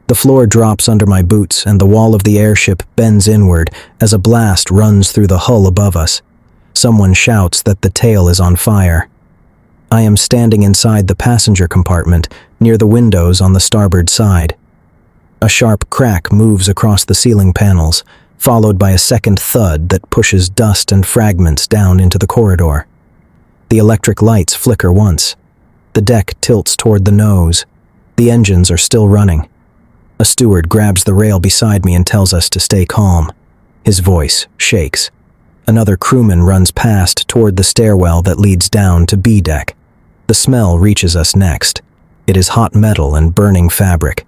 The floor drops under my boots and the wall of the airship bends inward as a blast runs through the hull above us. Someone shouts that the tail is on fire. I am standing inside the passenger compartment near the windows on the starboard side. A sharp crack moves across the ceiling panels, followed by a second thud that pushes dust and fragments down into the corridor. The electric lights flicker once. The deck tilts toward the nose. The engines are still running. A steward grabs the rail beside me and tells us to stay calm. His voice shakes. Another crewman runs past toward the stairwell that leads down to B deck. The smell reaches us next. It is hot metal and burning fabric.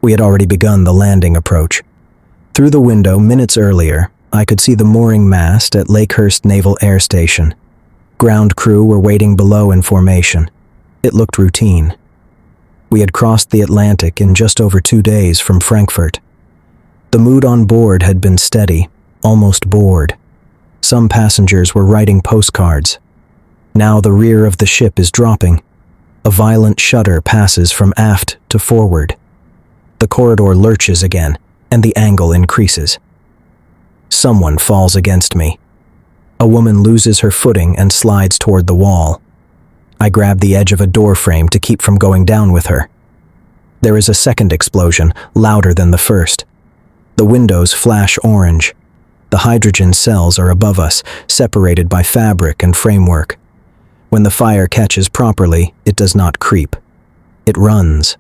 We had already begun the landing approach. Through the window minutes earlier, I could see the mooring mast at Lakehurst Naval Air Station. Ground crew were waiting below in formation. It looked routine. We had crossed the Atlantic in just over 2 days from Frankfurt. The mood on board had been steady, almost bored. Some passengers were writing postcards. Now the rear of the ship is dropping. A violent shudder passes from aft to forward. The corridor lurches again, and the angle increases. Someone falls against me. A woman loses her footing and slides toward the wall. I grab the edge of a door frame to keep from going down with her. There is a second explosion, louder than the first. The windows flash orange. The hydrogen cells are above us, separated by fabric and framework. When the fire catches properly, it does not creep. It runs.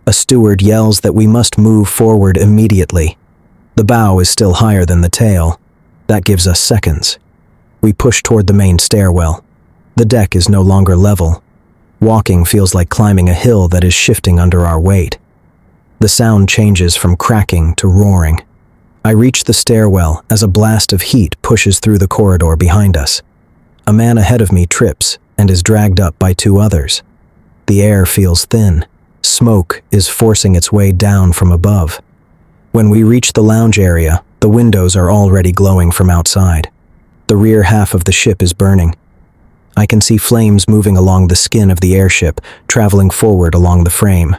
A steward yells that we must move forward immediately. The bow is still higher than the tail. That gives us seconds. We push toward the main stairwell. The deck is no longer level. Walking feels like climbing a hill that is shifting under our weight. The sound changes from cracking to roaring. I reach the stairwell as a blast of heat pushes through the corridor behind us. A man ahead of me trips and is dragged up by 2 others. The air feels thin. Smoke is forcing its way down from above. When we reach the lounge area, the windows are already glowing from outside. The rear half of the ship is burning. I can see flames moving along the skin of the airship, traveling forward along the frame.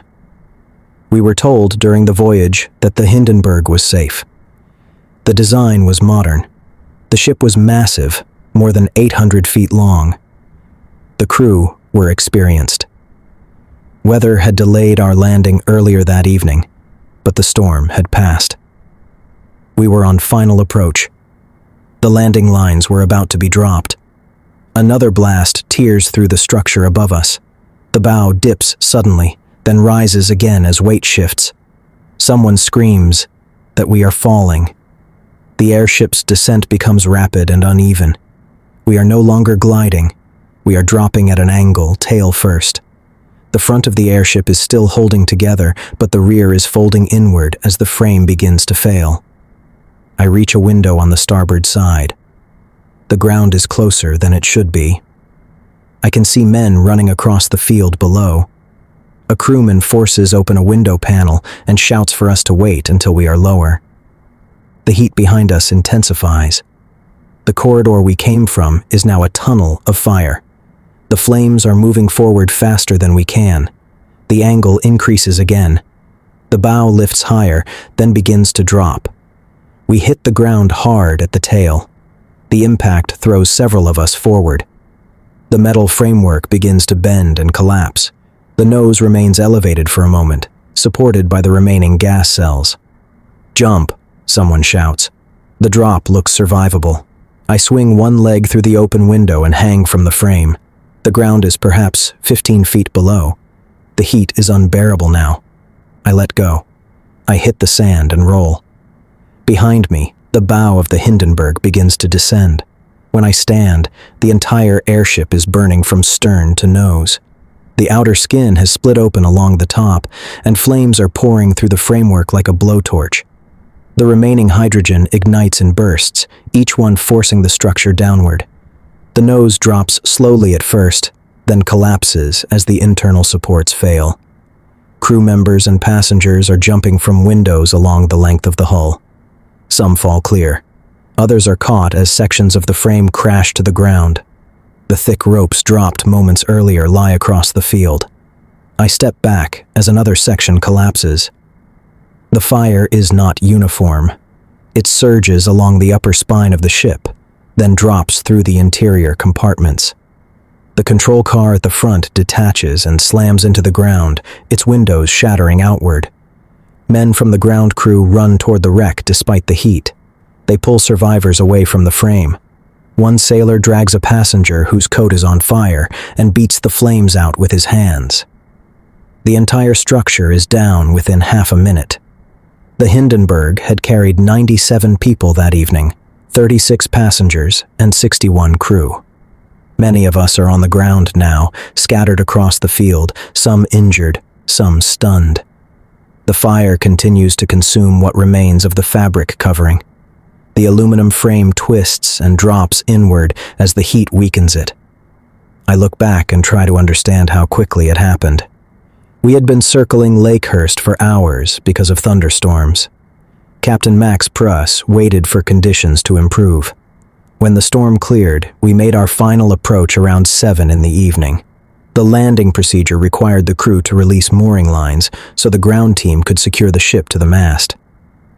We were told during the voyage that the Hindenburg was safe. The design was modern. The ship was massive, more than 800 feet long. The crew were experienced. Weather had delayed our landing earlier that evening, but the storm had passed. We were on final approach. The landing lines were about to be dropped. Another blast tears through the structure above us. The bow dips suddenly, then rises again as weight shifts. Someone screams that we are falling. The airship's descent becomes rapid and uneven. We are no longer gliding. We are dropping at an angle, tail first. The front of the airship is still holding together, but the rear is folding inward as the frame begins to fail. I reach a window on the starboard side. The ground is closer than it should be. I can see men running across the field below. A crewman forces open a window panel and shouts for us to wait until we are lower. The heat behind us intensifies. The corridor we came from is now a tunnel of fire. The flames are moving forward faster than we can. The angle increases again. The bow lifts higher, then begins to drop. We hit the ground hard at the tail. The impact throws several of us forward. The metal framework begins to bend and collapse. The nose remains elevated for a moment, supported by the remaining gas cells. "Jump," someone shouts. The drop looks survivable. I swing one leg through the open window and hang from the frame. The ground is perhaps 15 feet below. The heat is unbearable now. I let go. I hit the sand and roll. Behind me, the bow of the Hindenburg begins to descend. When I stand, the entire airship is burning from stern to nose. The outer skin has split open along the top, and flames are pouring through the framework like a blowtorch. The remaining hydrogen ignites in bursts, each one forcing the structure downward. The nose drops slowly at first, then collapses as the internal supports fail. Crew members and passengers are jumping from windows along the length of the hull. Some fall clear. Others are caught as sections of the frame crash to the ground. The thick ropes dropped moments earlier lie across the field. I step back as another section collapses. The fire is not uniform. It surges along the upper spine of the ship, then drops through the interior compartments. The control car at the front detaches and slams into the ground, its windows shattering outward. Men from the ground crew run toward the wreck despite the heat. They pull survivors away from the frame. One sailor drags a passenger whose coat is on fire and beats the flames out with his hands. The entire structure is down within half a minute. The Hindenburg had carried 97 people that evening, 36 passengers and 61 crew. Many of us are on the ground now, scattered across the field, some injured, some stunned. The fire continues to consume what remains of the fabric covering. The aluminum frame twists and drops inward as the heat weakens it. I look back and try to understand how quickly it happened. We had been circling Lakehurst for hours because of thunderstorms. Captain Max Pruss waited for conditions to improve. When the storm cleared, we made our final approach around 7 in the evening. The landing procedure required the crew to release mooring lines so the ground team could secure the ship to the mast.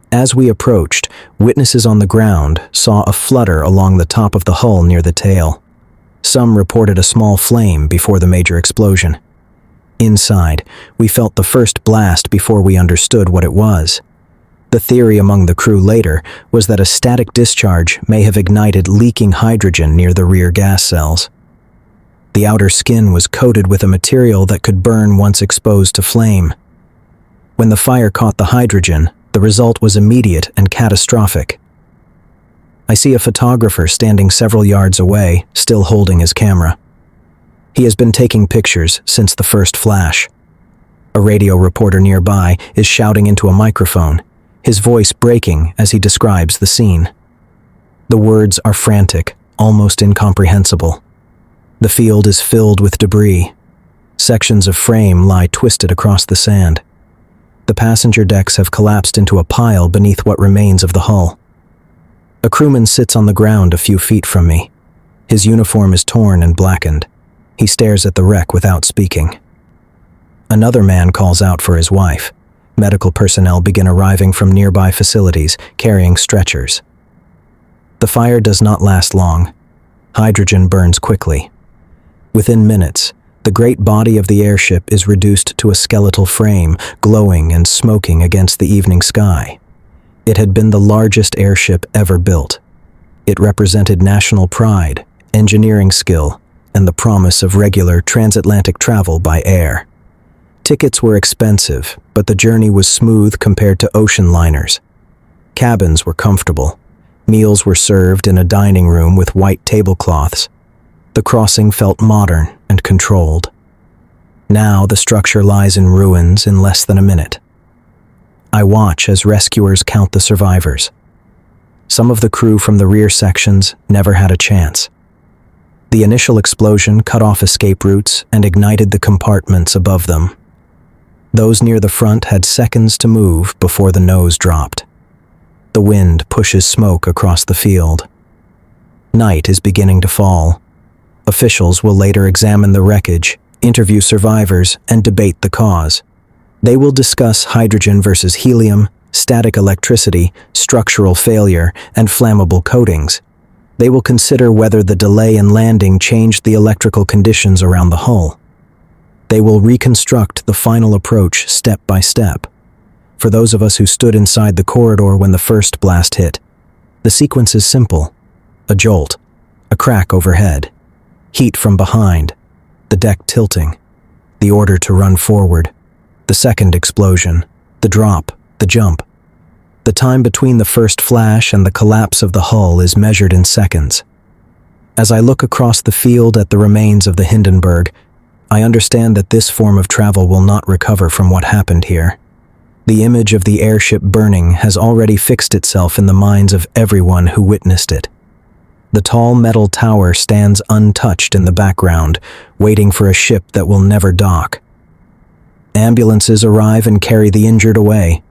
As we approached, witnesses on the ground saw a flutter along the top of the hull near the tail. Some reported a small flame before the major explosion. Inside, we felt the first blast before we understood what it was. The theory among the crew later was that a static discharge may have ignited leaking hydrogen near the rear gas cells. The outer skin was coated with a material that could burn once exposed to flame. When the fire caught the hydrogen, the result was immediate and catastrophic. I see a photographer standing several yards away, still holding his camera. He has been taking pictures since the first flash. A radio reporter nearby is shouting into a microphone, his voice breaking as he describes the scene. The words are frantic, almost incomprehensible. The field is filled with debris. Sections of frame lie twisted across the sand. The passenger decks have collapsed into a pile beneath what remains of the hull. A crewman sits on the ground a few feet from me. His uniform is torn and blackened. He stares at the wreck without speaking. Another man calls out for his wife. Medical personnel begin arriving from nearby facilities, carrying stretchers. The fire does not last long. Hydrogen burns quickly. Within minutes, the great body of the airship is reduced to a skeletal frame, glowing and smoking against the evening sky. It had been the largest airship ever built. It represented national pride, engineering skill, and the promise of regular transatlantic travel by air. Tickets were expensive, but the journey was smooth compared to ocean liners. Cabins were comfortable. Meals were served in a dining room with white tablecloths. The crossing felt modern and controlled. Now the structure lies in ruins in less than a minute. I watch as rescuers count the survivors. Some of the crew from the rear sections never had a chance. The initial explosion cut off escape routes and ignited the compartments above them. Those near the front had seconds to move before the nose dropped. The wind pushes smoke across the field. Night is beginning to fall. Officials will later examine the wreckage, interview survivors, and debate the cause. They will discuss hydrogen versus helium, static electricity, structural failure, and flammable coatings. They will consider whether the delay in landing changed the electrical conditions around the hull. They will reconstruct the final approach step by step. For those of us who stood inside the corridor when the first blast hit, the sequence is simple. A jolt, a crack overhead, heat from behind, the deck tilting, the order to run forward, the second explosion, the drop, the jump. The time between the first flash and the collapse of the hull is measured in seconds. As I look across the field at the remains of the Hindenburg, I understand that this form of travel will not recover from what happened here. The image of the airship burning has already fixed itself in the minds of everyone who witnessed it. The tall metal tower stands untouched in the background, waiting for a ship that will never dock. Ambulances arrive and carry the injured away.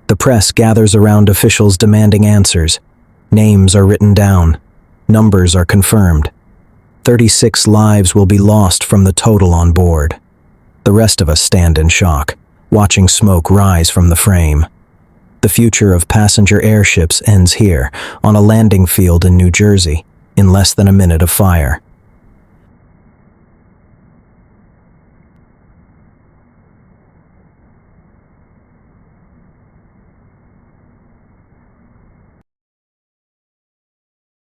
The press gathers around officials demanding answers. Names are written down. Numbers are confirmed. 36 lives will be lost from the total on board. The rest of us stand in shock, watching smoke rise from the frame. The future of passenger airships ends here, on a landing field in New Jersey, in less than a minute of fire.